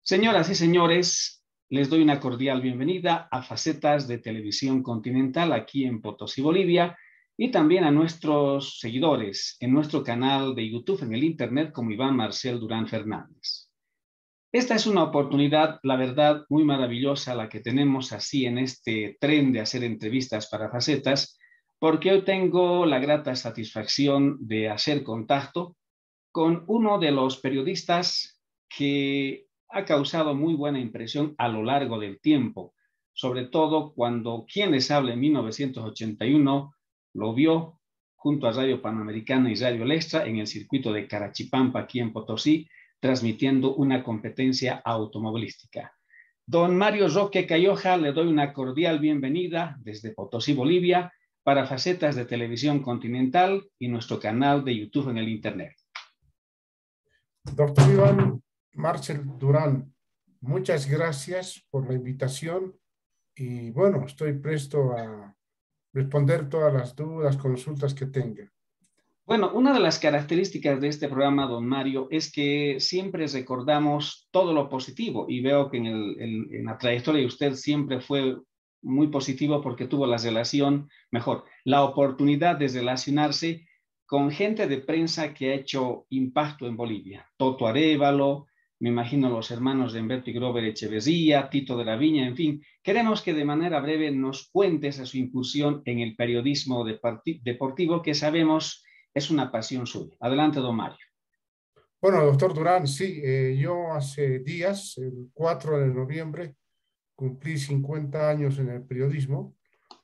Señoras y señores, les doy una cordial bienvenida a Facetas de Televisión Continental aquí en Potosí, Bolivia, y también a nuestros seguidores en nuestro canal de YouTube en el Internet como Iván Marcel Durán Fernández. Esta es una oportunidad, la verdad, muy maravillosa la que tenemos así en este tren de hacer entrevistas para Facetas, porque hoy tengo la grata satisfacción de hacer contacto con uno de los periodistas que ha causado muy buena impresión a lo largo del tiempo, sobre todo cuando quien les habla en 1981 lo vio junto a Radio Panamericana y Radio El Extra en el circuito de Carachipampa, aquí en Potosí, transmitiendo una competencia automovilística. Don Mario Roque Cayoja, le doy una cordial bienvenida desde Potosí, Bolivia, para Facetas de Televisión Continental y nuestro canal de YouTube en el Internet. Doctor Iván Marcel Durán, muchas gracias por la invitación y bueno, estoy presto a responder todas las dudas, consultas que tenga. Bueno, una de las características de este programa, don Mario, es que siempre recordamos todo lo positivo y veo que en la trayectoria de usted siempre fue muy positivo porque tuvo la oportunidad de relacionarse con gente de prensa que ha hecho impacto en Bolivia. Toto Arévalo, me imagino los hermanos de Humberto y Grover Echeverría, Tito de la Viña, en fin. Queremos que de manera breve nos cuentes a su incursión en el periodismo deportivo que sabemos es una pasión suya. Adelante, don Mario. Bueno, doctor Durán, sí, yo hace días, el 4 de noviembre, cumplí 50 años en el periodismo.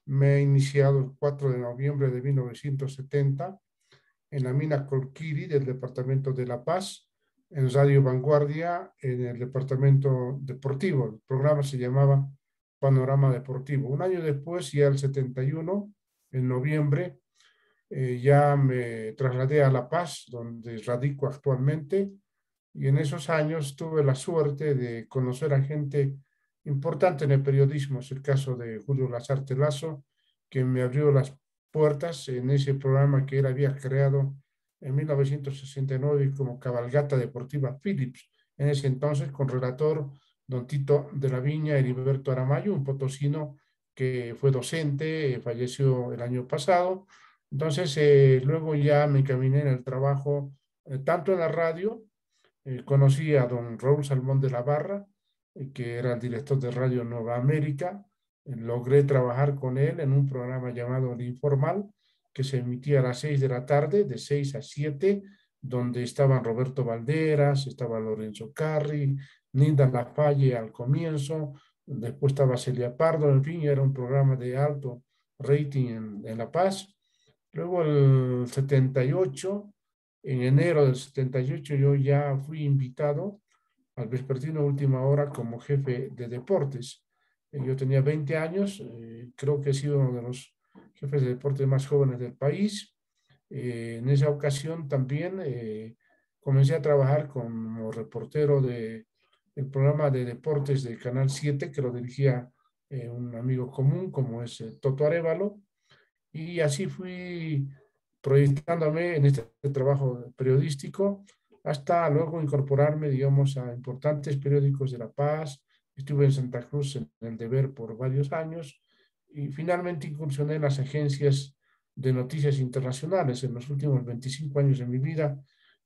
Me he iniciado el 4 de noviembre de 1970 en la mina Colquiri del departamento de La Paz, en Radio Vanguardia, en el departamento deportivo. El programa se llamaba Panorama Deportivo. Un año después, ya el 71, en noviembre, ya me trasladé a La Paz, donde radico actualmente, y en esos años tuve la suerte de conocer a gente importante en el periodismo. Es el caso de Julio Lazarte Lazo, que me abrió las puertas en ese programa que él había creado en 1969 como Cabalgata Deportiva Philips, en ese entonces con relator don Tito de la Viña, Heriberto Aramayo, un potosino que fue docente, falleció el año pasado. Entonces, luego ya me encaminé en el trabajo, tanto en la radio. Conocí a don Raúl Salmón de la Barra, que era el director de Radio Nueva América. Logré trabajar con él en un programa llamado El Informal, que se emitía a las 6 de la tarde, de 6 a 7, donde estaban Roberto Valderas, estaba Lorenzo Carri, Linda Lafalle al comienzo, después estaba Celia Pardo, en fin, era un programa de alto rating en La Paz. Luego el 78, en enero del 78, yo ya fui invitado al vespertino Última Hora como jefe de deportes. Yo tenía 20 años, creo que he sido uno de los jefes de deportes más jóvenes del país. En esa ocasión también comencé a trabajar como reportero del programa de deportes del Canal 7, que lo dirigía un amigo común como es Toto Arévalo. Y así fui proyectándome en este trabajo periodístico hasta luego incorporarme, digamos, a importantes periódicos de La Paz. Estuve en Santa Cruz en El Deber por varios años y finalmente incursioné en las agencias de noticias internacionales. En los últimos 25 años de mi vida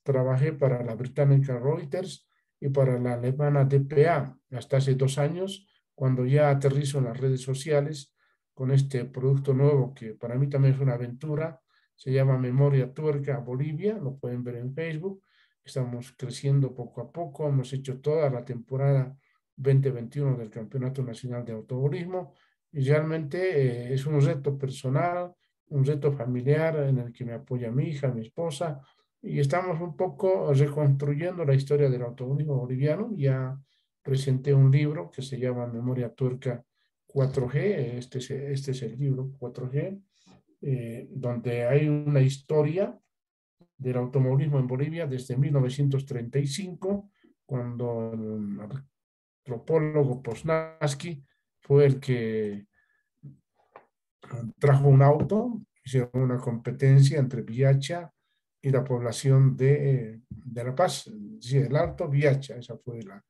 trabajé para la británica Reuters y para la alemana dpa hasta hace 2 años, cuando ya aterrizo en las redes sociales con este producto nuevo que para mí también es una aventura. Se llama Memoria Tuerca Bolivia, lo pueden ver en Facebook. Estamos creciendo poco a poco, hemos hecho toda la temporada 2021 del Campeonato Nacional de Automovilismo y realmente es un reto personal, un reto familiar en el que me apoya mi hija, mi esposa, y estamos un poco reconstruyendo la historia del automovilismo boliviano. Ya presenté un libro que se llama Memoria Tuerca 4G, este es el libro 4G, donde hay una historia del automovilismo en Bolivia desde 1935, cuando el antropólogo Poznański fue el que trajo un auto, hicieron una competencia entre Viacha y la población de La Paz, sí, el Alto Viacha, esa fue la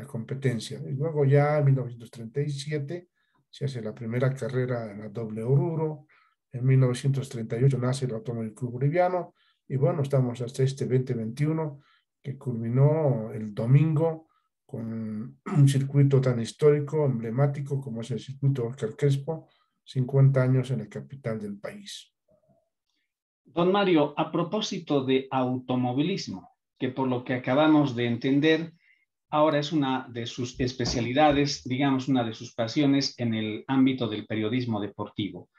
la competencia. Y luego ya en 1937 se hace la primera carrera en la doble Oruro. En 1938 nace el Automóvil Club Boliviano. Y bueno, estamos hasta este 2021 que culminó el domingo con un circuito tan histórico, emblemático como es el circuito Oscar Crespo, 50 años en la capital del país. Don Mario, a propósito de automovilismo, que por lo que acabamos de entender, ahora es una de sus especialidades, digamos, una de sus pasiones en el ámbito del periodismo deportivo.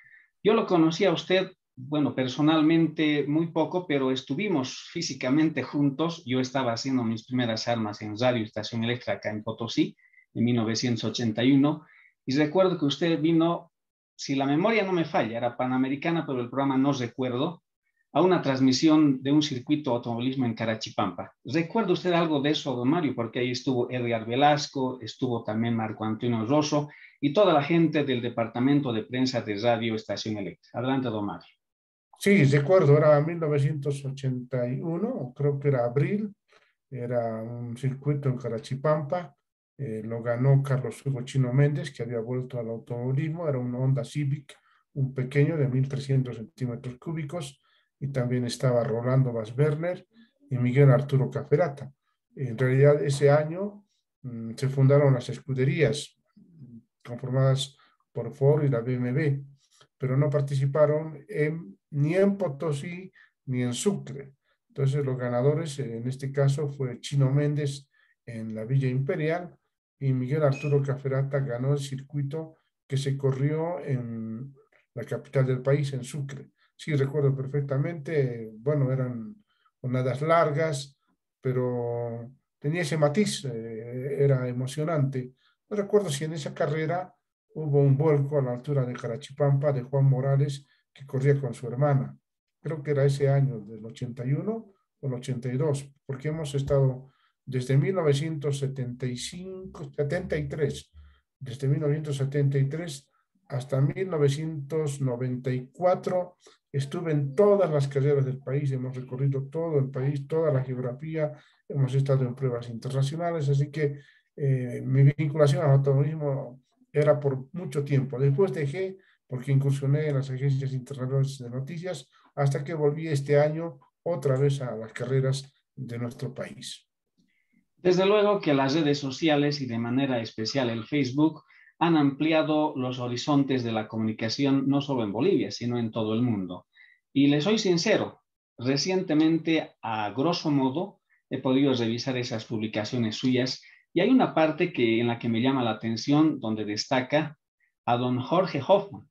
Yo lo conocí a usted, bueno, personalmente muy poco, pero estuvimos físicamente juntos. Yo estaba haciendo mis primeras armas en Radio Estación Eléctrica acá en Potosí, en 1981, y recuerdo que usted vino, si la memoria no me falla, era Panamericana, pero el programa no recuerdo, a una transmisión de un circuito de automovilismo en Carachipampa. ¿Recuerda usted algo de eso, don Mario? Porque ahí estuvo Edgar Velasco, estuvo también Marco Antonio Rosso y toda la gente del departamento de prensa de Radio Estación Eléctrica. Adelante, don Mario. Sí, recuerdo, era 1981, creo que era abril, era un circuito en Carachipampa, lo ganó Carlos Hugo Chino Méndez, que había vuelto al automovilismo, era un Honda Civic, un pequeño de 1.300 centímetros cúbicos, y también estaba Rolando Vasberner y Miguel Arturo Caferata. En realidad, ese año se fundaron las escuderías conformadas por Ford y la BMW, pero no participaron ni en Potosí ni en Sucre. Entonces los ganadores en este caso fue Chino Méndez en la Villa Imperial y Miguel Arturo Caferata ganó el circuito que se corrió en la capital del país, en Sucre. Sí, recuerdo perfectamente, bueno, eran jornadas largas, pero tenía ese matiz, era emocionante. No recuerdo si en esa carrera hubo un vuelco a la altura de Carachipampa de Juan Morales que corría con su hermana. Creo que era ese año del 81 o el 82, porque hemos estado desde 1975, 73, desde 1973 hasta 1994, estuve en todas las carreras del país, hemos recorrido todo el país, toda la geografía, hemos estado en pruebas internacionales, así que mi vinculación al automovilismo era por mucho tiempo. Después dejé porque incursioné en las agencias internacionales de noticias hasta que volví este año otra vez a las carreras de nuestro país. Desde luego que las redes sociales y de manera especial el Facebook han ampliado los horizontes de la comunicación no solo en Bolivia, sino en todo el mundo. Y les soy sincero, recientemente, a grosso modo, he podido revisar esas publicaciones suyas y hay una parte en la que me llama la atención donde destaca a don Jorge Hoffman.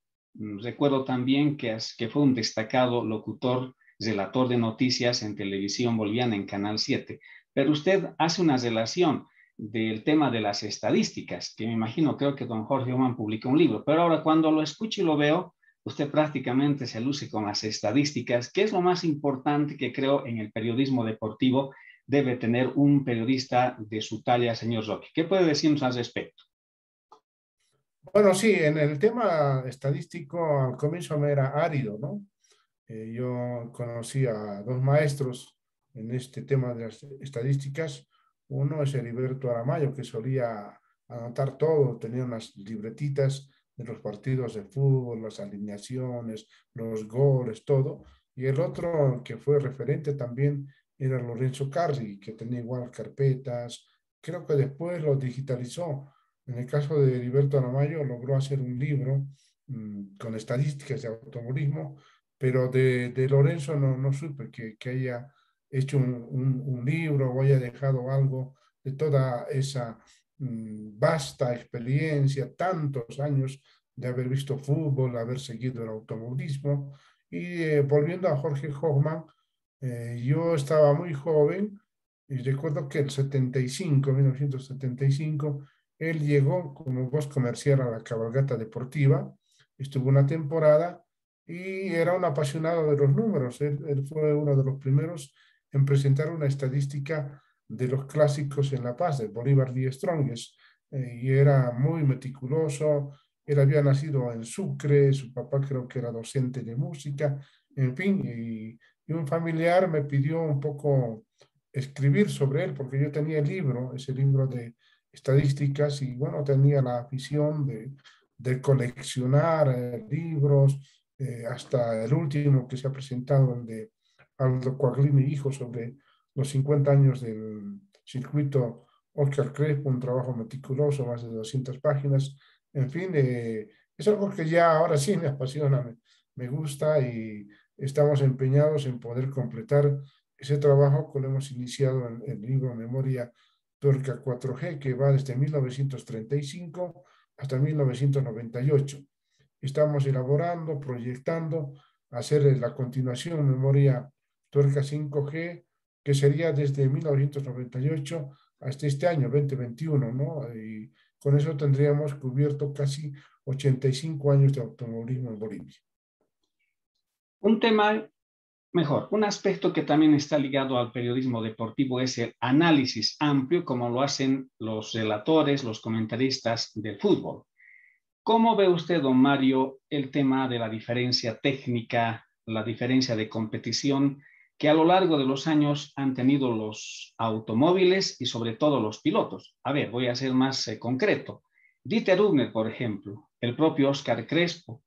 Recuerdo también que fue un destacado locutor, relator de noticias en televisión boliviana en Canal 7. Pero usted hace una relación del tema de las estadísticas, que me imagino, creo que don Jorge Hoffman publicó un libro, pero ahora cuando lo escucho y lo veo, usted prácticamente se luce con las estadísticas, que es lo más importante que creo en el periodismo deportivo debe tener un periodista de su talla, señor Roque. ¿Qué puede decirnos al respecto? Bueno, sí, en el tema estadístico al comienzo me era árido, ¿no? Yo conocí a dos maestros en este tema de las estadísticas. Uno es Heriberto Aramayo, que solía anotar todo, tenía unas libretitas de los partidos de fútbol, las alineaciones, los goles, todo. Y el otro, que fue referente también, era Lorenzo Carri, que tenía igual carpetas. Creo que después lo digitalizó. En el caso de Heriberto Aramayo, logró hacer un libro con estadísticas de automovilismo, pero de Lorenzo no supe que haya hecho un libro o haya dejado algo de toda esa vasta experiencia, tantos años de haber visto fútbol, haber seguido el automovilismo. Y volviendo a Jorge Hoffman, yo estaba muy joven y recuerdo que el 75, 1975, él llegó como voz comercial a la cabalgata deportiva, estuvo una temporada y era un apasionado de los números. Él fue uno de los primeros en presentar una estadística de los clásicos en La Paz, del Bolívar The Strongest, y era muy meticuloso. Él había nacido en Sucre, su papá creo que era docente de música, en fin, y un familiar me pidió un poco escribir sobre él, porque yo tenía el libro, ese libro de estadísticas y bueno, tenía la afición de coleccionar libros, hasta el último que se ha presentado, el de Aldo Quaglini Hijo, sobre los 50 años del circuito Oscar Crespo, un trabajo meticuloso, más de 200 páginas. En fin, es algo que ya ahora sí me apasiona, me gusta y estamos empeñados en poder completar ese trabajo que lo hemos iniciado en el libro Memoria Tuerca 4G, que va desde 1935 hasta 1998. Estamos elaborando, proyectando, hacer la continuación Memoria Tuerca 5G, que sería desde 1998 hasta este año 2021, ¿no? Y con eso tendríamos cubierto casi 85 años de automovilismo en Bolivia. Un tema mejor, un aspecto que también está ligado al periodismo deportivo es el análisis amplio, como lo hacen los relatores, los comentaristas del fútbol. ¿Cómo ve usted, don Mario, el tema de la diferencia técnica, la diferencia de competición que a lo largo de los años han tenido los automóviles y sobre todo los pilotos? A ver, voy a ser más concreto. Dieter Hübner, por ejemplo, el propio Oscar Crespo,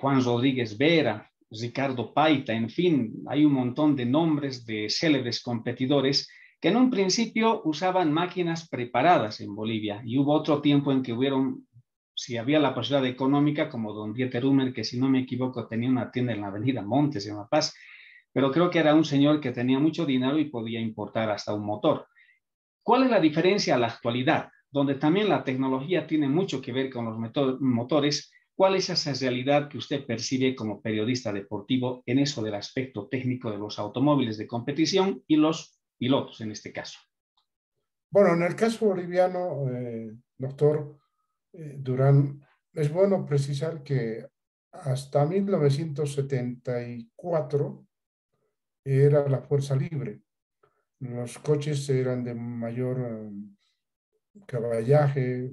Juan Rodríguez Vera, Ricardo Paita, en fin, hay un montón de nombres de célebres competidores que en un principio usaban máquinas preparadas en Bolivia y hubo otro tiempo en que hubieron, si había la posibilidad económica, como don Dieter Hübner, que si no me equivoco tenía una tienda en la avenida Montes, en La Paz, pero creo que era un señor que tenía mucho dinero y podía importar hasta un motor. ¿Cuál es la diferencia a la actualidad, donde también la tecnología tiene mucho que ver con los motores? ¿Cuál es esa realidad que usted percibe como periodista deportivo en eso del aspecto técnico de los automóviles de competición y los pilotos en este caso? Bueno, en el caso boliviano, doctor Durán, es bueno precisar que hasta 1974 era la fuerza libre. Los coches eran de mayor caballaje,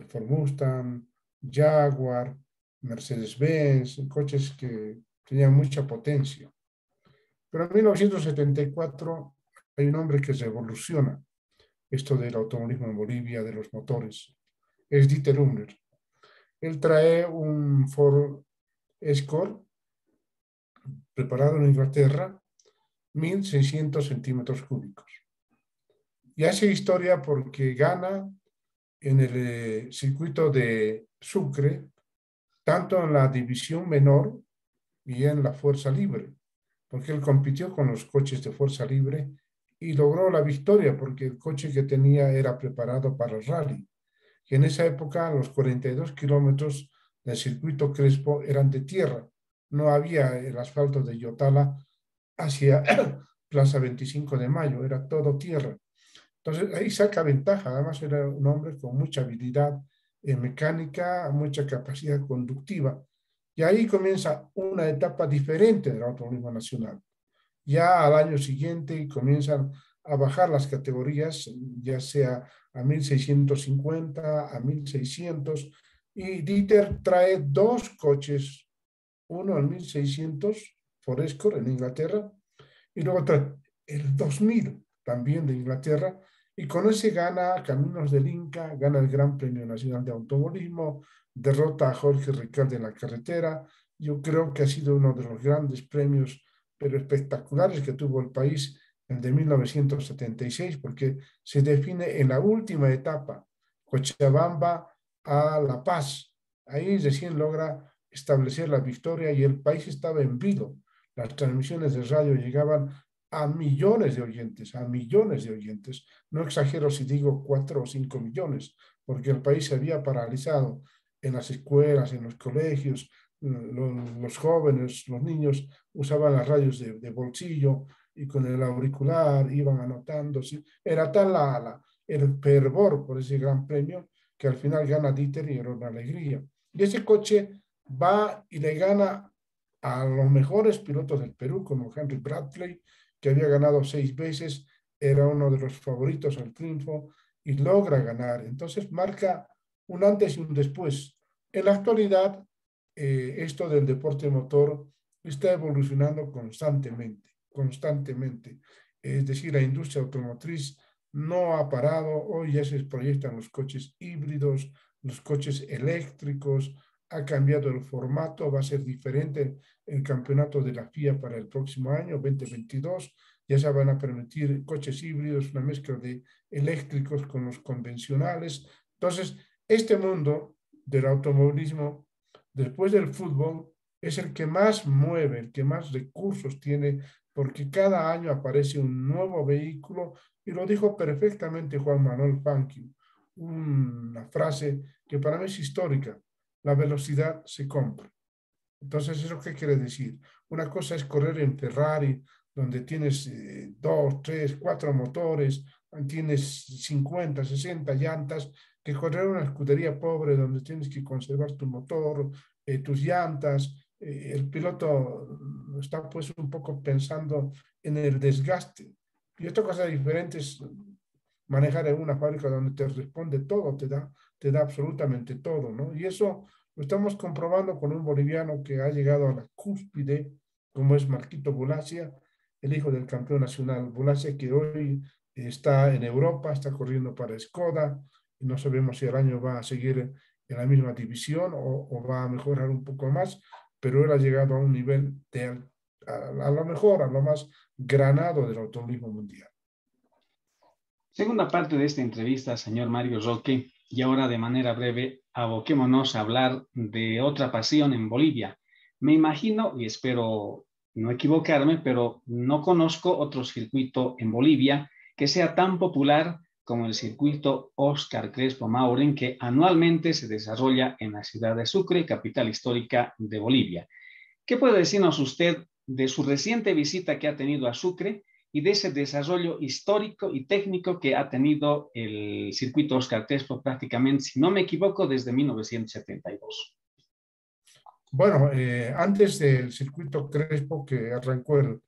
Ford Mustang, Jaguar, Mercedes-Benz, coches que tenían mucha potencia. Pero en 1974 hay un hombre que revoluciona esto del automovilismo en Bolivia, de los motores. Es Dieter Hübner. Él trae un Ford Escort preparado en Inglaterra, 1.600 centímetros cúbicos. Y hace historia porque gana en el circuito de Sucre, tanto en la división menor y en la fuerza libre, porque él compitió con los coches de fuerza libre y logró la victoria porque el coche que tenía era preparado para el rally. Y en esa época los 42 kilómetros del circuito Crespo eran de tierra, no había el asfalto de Yotala hacia Plaza 25 de Mayo, era todo tierra. Entonces ahí saca ventaja, además era un hombre con mucha habilidad mecánica, mucha capacidad conductiva. Y ahí comienza una etapa diferente del automovilismo nacional. Ya al año siguiente comienzan a bajar las categorías, ya sea a 1.650, a 1.600, y Dieter trae dos coches, uno al 1.600, Ford Escort en Inglaterra, y luego trae el 2000 también de Inglaterra, y con ese gana Caminos del Inca, gana el Gran Premio Nacional de Automovilismo, derrota a Jorge Riquelme en la carretera. Yo creo que ha sido uno de los grandes premios, pero espectaculares, que tuvo el país, el de 1976, porque se define en la última etapa, Cochabamba a La Paz. Ahí recién logra establecer la victoria y el país estaba en vilo. Las transmisiones de radio llegaban a millones de oyentes, a millones de oyentes. No exagero si digo 4 o 5 millones, porque el país se había paralizado en las escuelas, en los colegios. Los jóvenes, los niños usaban las radios de bolsillo y con el auricular iban anotando. ¿Sí? Era tal el fervor por ese gran premio que al final gana Dieter y era una alegría. Y ese coche va y le gana a los mejores pilotos del Perú, como Henry Bradley, que había ganado 6 veces, era uno de los favoritos al triunfo y logra ganar. Entonces marca un antes y un después. En la actualidad, esto del deporte motor está evolucionando constantemente, constantemente. Es decir, la industria automotriz no ha parado. Hoy ya se proyectan los coches híbridos, los coches eléctricos, ha cambiado el formato, va a ser diferente el campeonato de la FIA para el próximo año, 2022. Ya se van a permitir coches híbridos, una mezcla de eléctricos con los convencionales. Entonces, este mundo del automovilismo, después del fútbol, es el que más mueve, el que más recursos tiene, porque cada año aparece un nuevo vehículo, y lo dijo perfectamente Juan Manuel Fangio, una frase que para mí es histórica: la velocidad se compra. Entonces, ¿eso qué quiere decir? Una cosa es correr en Ferrari, donde tienes 2, 3, 4 motores, tienes 50, 60 llantas, que correr una escudería pobre donde tienes que conservar tu motor, tus llantas. El piloto está pues un poco pensando en el desgaste. Y otra cosa diferente es manejar en una fábrica donde te responde todo, te da absolutamente todo, ¿no? Y eso lo estamos comprobando con un boliviano que ha llegado a la cúspide, como es Marquito Bulacia, el hijo del campeón nacional. Bulacia, que hoy está en Europa, está corriendo para Skoda, y no sabemos si el año va a seguir en la misma división o va a mejorar un poco más, pero él ha llegado a un nivel a lo mejor, a lo más granado del automovilismo mundial. Segunda parte de esta entrevista, señor Mario Roque, y ahora de manera breve aboquémonos a hablar de otra pasión en Bolivia. Me imagino, y espero no equivocarme, pero no conozco otro circuito en Bolivia que sea tan popular como el circuito Óscar Crespo Maurén, que anualmente se desarrolla en la ciudad de Sucre, capital histórica de Bolivia. ¿Qué puede decirnos usted de su reciente visita que ha tenido a Sucre y de ese desarrollo histórico y técnico que ha tenido el circuito Óscar Crespo prácticamente, si no me equivoco, desde 1972? Bueno, antes del circuito Crespo, que arrancó el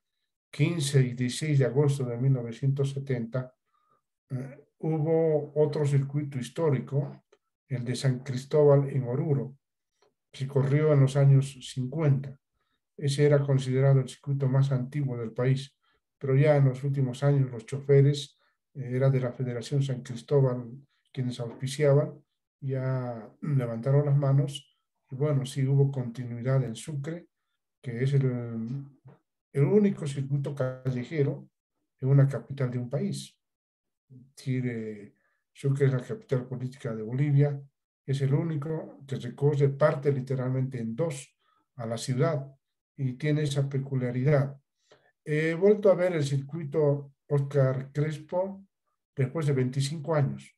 15 y 16 de agosto de 1970, hubo otro circuito histórico, el de San Cristóbal en Oruro, que corrió en los años 50. Ese era considerado el circuito más antiguo del país, pero ya en los últimos años los choferes, era de la Federación San Cristóbal quienes auspiciaban, ya levantaron las manos, y bueno, sí hubo continuidad en Sucre, que es el único circuito callejero en una capital de un país. Decir, Sucre es la capital política de Bolivia, es el único que recorre, parte literalmente en dos a la ciudad, y tiene esa peculiaridad. He vuelto a ver el circuito Óscar Crespo después de 25 años.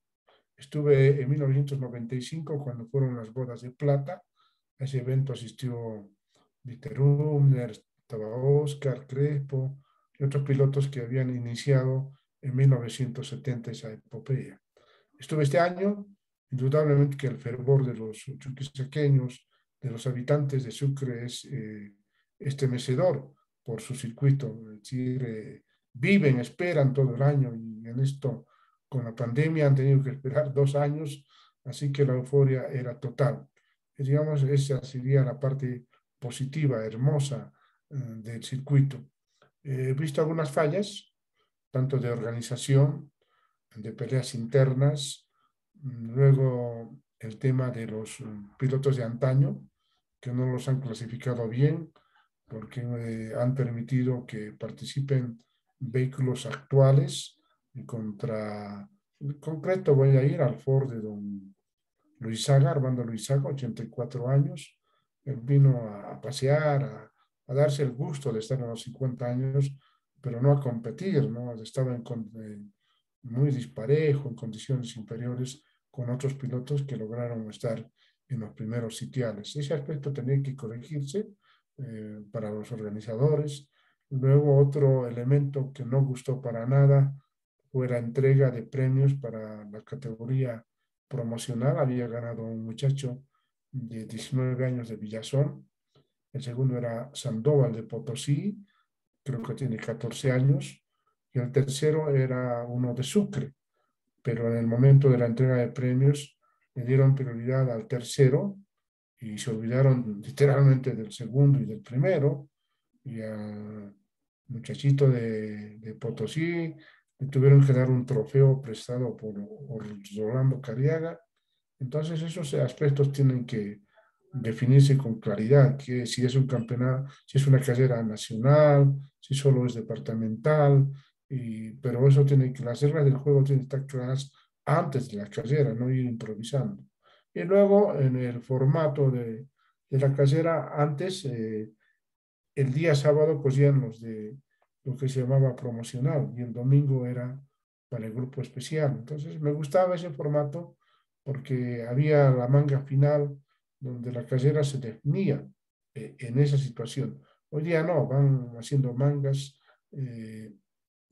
Estuve en 1995 cuando fueron las bodas de plata. A ese evento asistió Dieter Rumner, estaba Óscar Crespo y otros pilotos que habían iniciado en 1970 esa epopeya. Estuve este año, indudablemente que el fervor de los chuquisaqueños, de los habitantes de Sucre, es estremecedor por su circuito. Es decir, viven, esperan todo el año, y en esto, con la pandemia, han tenido que esperar 2 años, así que la euforia era total. Y digamos, esa sería la parte positiva, hermosa, del circuito. He visto algunas fallas, tanto de organización, de peleas internas, luego el tema de los pilotos de antaño, que no los han clasificado bien, porque han permitido que participen vehículos actuales, y contra, en concreto voy a ir al Ford de don Luisaga, Armando Luisaga, 84 años. Él vino a pasear, a darse el gusto de estar a los 50 años, pero no a competir, ¿no? Estaba muy disparejo, en condiciones inferiores con otros pilotos que lograron estar en los primeros sitiales. Ese aspecto tenía que corregirse para los organizadores. Luego, otro elemento que no gustó para nada fue la entrega de premios para la categoría promocional. Había ganado un muchacho de 19 años de Villazón. El segundo era Sandoval de Potosí, creo que tiene 14 años. Y el tercero era uno de Sucre, pero en el momento de la entrega de premios le dieron prioridad al tercero y se olvidaron literalmente del segundo y del primero. Y al muchachito de Potosí me tuvieron que dar un trofeo prestado por Rolando Cariaga. Entonces esos aspectos tienen que definirse con claridad, que si es un campeonato, si es una carrera nacional, si solo es departamental, pero eso tiene que, las reglas del juego tienen que estar claras antes de la carrera, no ir improvisando. Y luego en el formato de la carrera, antes, el día sábado cogían los de lo que se llamaba promocional y el domingo era para el grupo especial. Entonces me gustaba ese formato porque había la manga final donde la carrera se definía en esa situación. Hoy día no, van haciendo mangas, eh,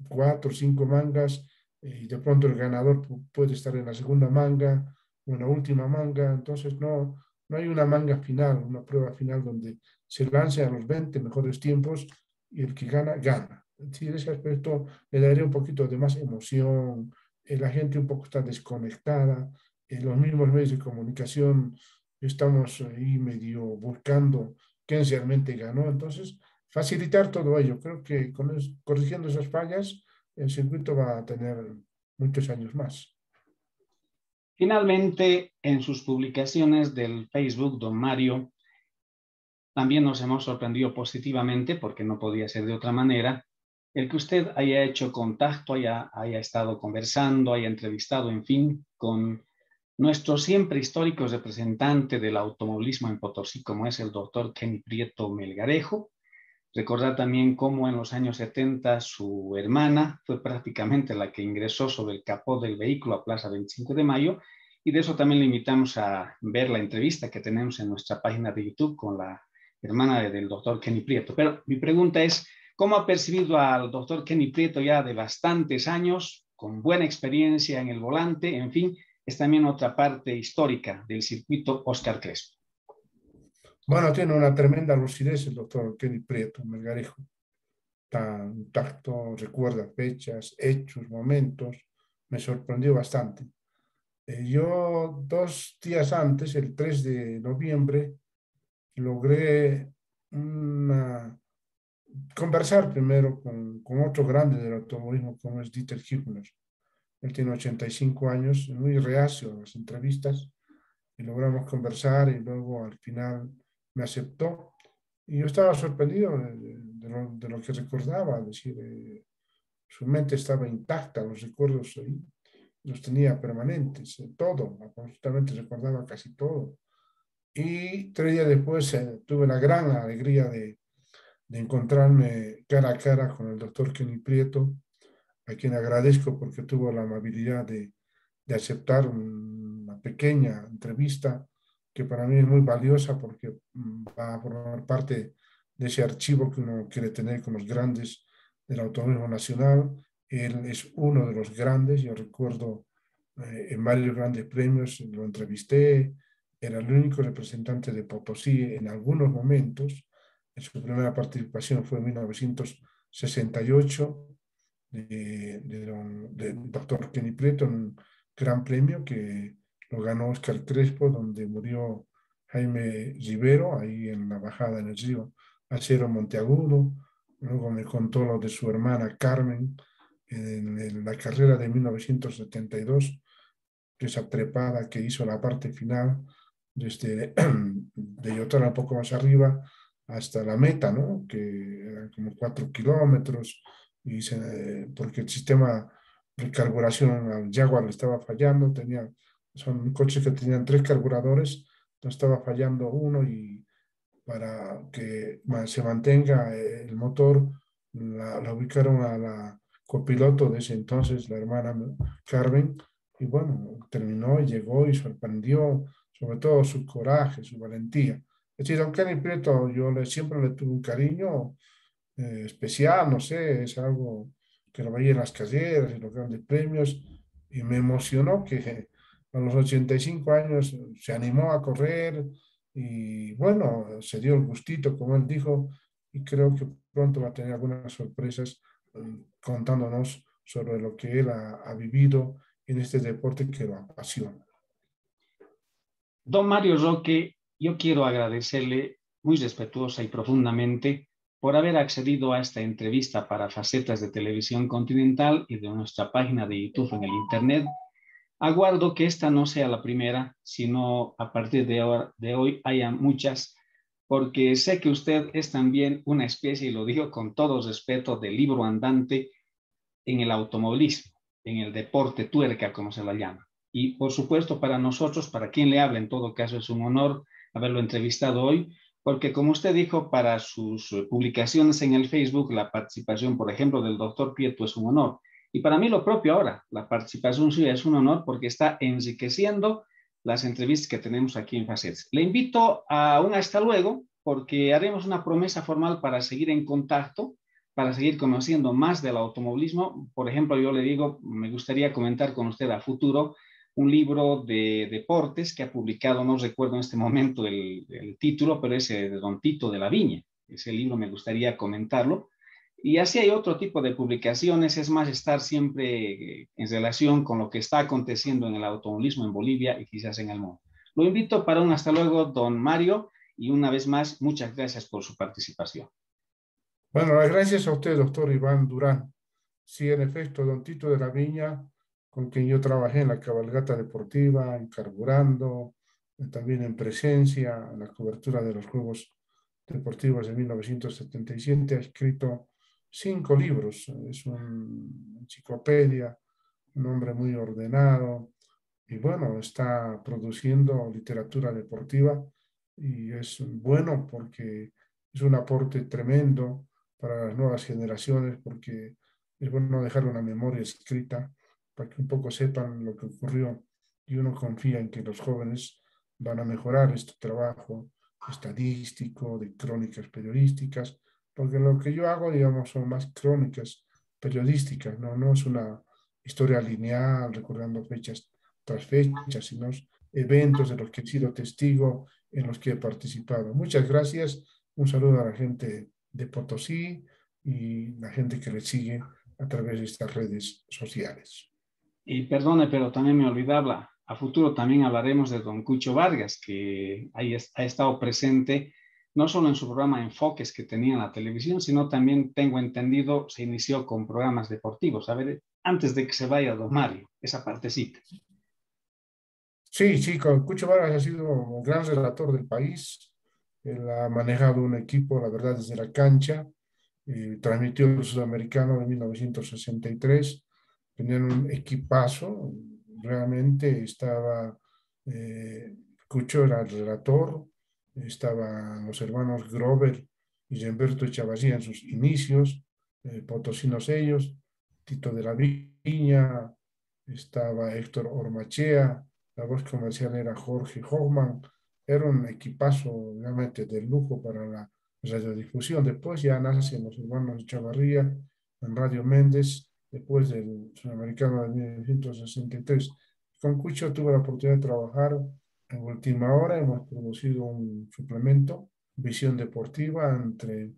4 o 5 mangas, y de pronto el ganador puede estar en la segunda manga o en la última manga. Entonces no hay una manga final, una prueba final donde se lance a los 20 mejores tiempos y el que gana, gana. Sí, en ese aspecto le daría un poquito de más emoción, la gente un poco está desconectada, los mismos medios de comunicación estamos ahí medio buscando quién realmente ganó. Entonces, facilitar todo ello. Creo que corrigiendo esas fallas, el circuito va a tener muchos años más. Finalmente, en sus publicaciones del Facebook, don Mario, también nos hemos sorprendido positivamente, porque no podía ser de otra manera, el que usted haya hecho contacto, haya estado conversando, haya entrevistado, en fin, con nuestro siempre histórico representante del automovilismo en Potosí, como es el doctor Kenny Prieto Melgarejo. Recordar también cómo en los años 70 su hermana fue prácticamente la que ingresó sobre el capó del vehículo a Plaza 25 de Mayo, y de eso también le invitamos a ver la entrevista que tenemos en nuestra página de YouTube con la hermana del doctor Kenny Prieto. Pero mi pregunta es, ¿cómo ha percibido al doctor Kenny Prieto ya de bastantes años, con buena experiencia en el volante? En fin, es también otra parte histórica del circuito Oscar Crespo. Bueno, tiene una tremenda lucidez el doctor Kenny Prieto Melgarejo. Tan intacto, recuerda fechas, hechos, momentos. Me sorprendió bastante. Yo 2 días antes, el 3 de noviembre, logré conversar primero con otro grande del automovilismo como es Dieter Hübner. Él tiene 85 años, muy reacio a las entrevistas, y logramos conversar y luego al final me aceptó. Y yo estaba sorprendido de lo que recordaba, es decir, su mente estaba intacta, los recuerdos ahí los tenía permanentes, todo, absolutamente recordaba casi todo. Y 3 días después tuve la gran alegría de encontrarme cara a cara con el doctor Kenny Prieto, a quien agradezco porque tuvo la amabilidad de aceptar una pequeña entrevista que para mí es muy valiosa porque va a formar parte de ese archivo que uno quiere tener con los grandes del automovilismo nacional. Él es uno de los grandes, yo recuerdo en varios grandes premios lo entrevisté, era el único representante de Potosí en algunos momentos. Su primera participación fue en 1968 del doctor Kenny Prieto, un gran premio que lo ganó Oscar Crespo, donde murió Jaime Rivero, ahí en la bajada en el río Acero Monteagudo. Luego me contó lo de su hermana Carmen en la carrera de 1972, esa trepada que hizo la parte final desde de Yotara un poco más arriba hasta la meta, ¿no? Que eran como 4 kilómetros, porque el sistema de carburación al Jaguar le estaba fallando, son coches que tenían 3 carburadores, entonces estaba fallando uno, y para que se mantenga el motor, la ubicaron a la copiloto de ese entonces, la hermana Carmen, y bueno, terminó y llegó y sorprendió, sobre todo su coraje, su valentía. Es decir, don Kenny Prieto, siempre le tuve un cariño especial, no sé, es algo que lo veía en las carreras y los grandes premios, y me emocionó que a los 85 años se animó a correr, y bueno, se dio el gustito, como él dijo, y creo que pronto va a tener algunas sorpresas contándonos sobre lo que él ha vivido en este deporte que lo apasiona. Don Mario Roque, yo quiero agradecerle muy respetuosa y profundamente por haber accedido a esta entrevista para Facetas de Televisión Continental y de nuestra página de YouTube en el Internet. Aguardo que esta no sea la primera, sino a partir de hoy haya muchas, porque sé que usted es también una especie, y lo digo con todo respeto, de libro andante en el automovilismo, en el deporte tuerca, como se la llama. Y por supuesto, para nosotros, para quien le habla, en todo caso, es un honor haberlo entrevistado hoy, porque como usted dijo, para sus publicaciones en el Facebook, la participación, por ejemplo, del doctor Prieto es un honor. Y para mí lo propio ahora, la participación suya es un honor porque está enriqueciendo las entrevistas que tenemos aquí en Facetas. Le invito a un hasta luego, porque haremos una promesa formal para seguir en contacto, para seguir conociendo más del automovilismo. Por ejemplo, yo le digo, me gustaría comentar con usted a futuro un libro de deportes que ha publicado, no recuerdo en este momento el título, pero es de Don Tito de la Viña. Ese libro me gustaría comentarlo. Y así hay otro tipo de publicaciones, es más estar siempre en relación con lo que está aconteciendo en el automovilismo en Bolivia y quizás en el mundo. Lo invito para un hasta luego, don Mario, y una vez más, muchas gracias por su participación. Bueno, las gracias a usted, doctor Iván Durán. Sí, en efecto, don Tito de la Viña, con quien yo trabajé en la cabalgata deportiva, en Carburando, también en Presencia, en la cobertura de los Juegos Deportivos de 1977, ha escrito 5 libros. Es una enciclopedia, un hombre muy ordenado, y bueno, está produciendo literatura deportiva y es bueno porque es un aporte tremendo para las nuevas generaciones, porque es bueno dejar una memoria escrita para que un poco sepan lo que ocurrió, y uno confía en que los jóvenes van a mejorar este trabajo estadístico, de crónicas periodísticas, porque lo que yo hago, digamos, son más crónicas periodísticas, no es una historia lineal recordando fechas tras fechas, sino eventos de los que he sido testigo, en los que he participado. Muchas gracias, un saludo a la gente de Potosí y la gente que le sigue a través de estas redes sociales. Y perdone, pero también me olvidaba, a futuro también hablaremos de don Cucho Vargas, que ahí ha estado presente no solo en su programa Enfoques que tenía en la televisión, sino también, tengo entendido, se inició con programas deportivos. A ver, antes de que se vaya don Mario, esa partecita. Sí, sí, con Cucho Vargas ha sido un gran relator del país. Él ha manejado un equipo, la verdad, desde la cancha. Transmitió el Sudamericano de 1963. Tenían un equipazo, realmente estaba, eh, Cucho era el relator, estaban los hermanos Grover y Gilberto Echavarría en sus inicios, potosinos ellos, Tito de la Viña, estaba Héctor Ormachea, la voz comercial era Jorge Hoffman. Era un equipazo realmente de lujo para la radiodifusión. Después ya nacen los hermanos Chavarría en Radio Méndez, después del Sudamericano de 1963. Con Cucho tuve la oportunidad de trabajar en última hora. Hemos producido un suplemento, Visión Deportiva, entre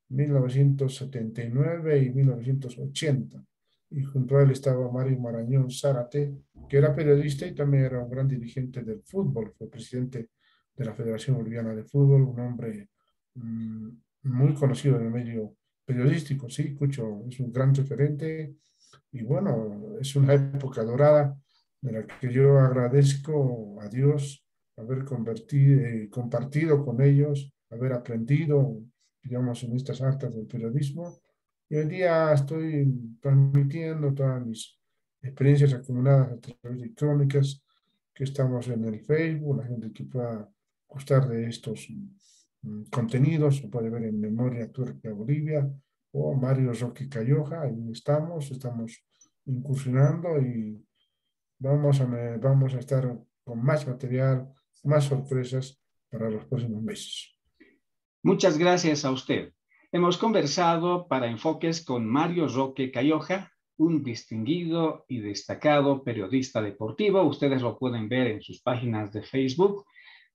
1979 y 1980. Y junto a él estaba Mario Marañón Zárate, que era periodista y también era un gran dirigente del fútbol. Fue presidente de la Federación Boliviana de Fútbol, un hombre muy conocido en el medio periodístico. Sí, Cucho es un gran referente y bueno, es una época dorada de la que yo agradezco a Dios haber compartido con ellos, haber aprendido, digamos, en estas artes del periodismo. Y hoy día estoy transmitiendo todas mis experiencias acumuladas a través de crónicas que estamos en el Facebook. La gente que pueda gustar de estos contenidos lo puede ver en Memoria Tuerca Bolivia o Mario Roque Cayoja. Ahí estamos incursionando y vamos a estar con más material, más sorpresas para los próximos meses. Muchas gracias a usted. Hemos conversado para Enfoques con Mario Roque Cayoja, un distinguido y destacado periodista deportivo. Ustedes lo pueden ver en sus páginas de Facebook,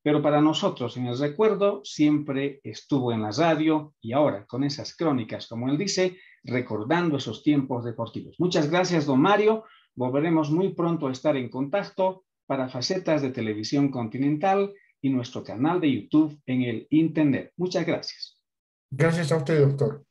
pero para nosotros en el recuerdo siempre estuvo en la radio y ahora con esas crónicas, como él dice, recordando esos tiempos deportivos. Muchas gracias, don Mario. Volveremos muy pronto a estar en contacto para Facetas de Televisión Continental y nuestro canal de YouTube en el Internet. Muchas gracias. Gracias a usted, doctor.